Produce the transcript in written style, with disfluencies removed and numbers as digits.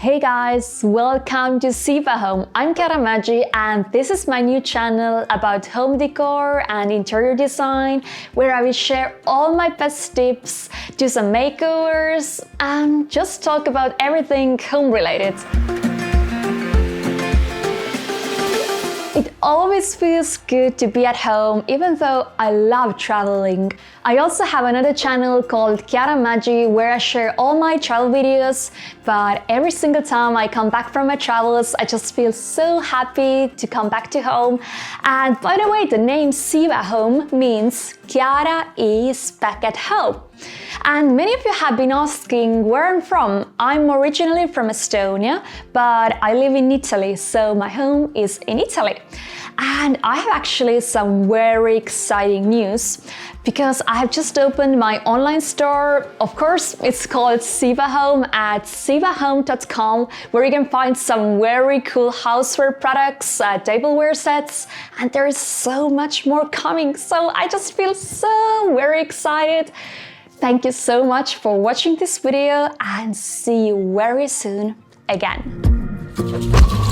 Hey guys, welcome to Ciba Home. I'm Chiara and this is my new channel about home decor and interior design, where I will share all my best tips, do some makeovers, and just talk about everything home related. It always feels good to be at home, even though I love traveling. I also have another channel called Chiara where I share all my travel videos, but every single time I come back from my travels, I just feel so happy to come back to home. And by the way, the name Ciba Home means Chiara is back at home. And many of you have been asking where I'm from. I'm originally from Estonia, but I live in Italy, so my home is in Italy. And I have actually some very exciting news because I have just opened my online store. Of course, it's called Ciba Home at cibahome.com, where you can find some very cool houseware products, tableware sets, and there is so much more coming. So I just feel so very excited. Thank you so much for watching this video and see you very soon again.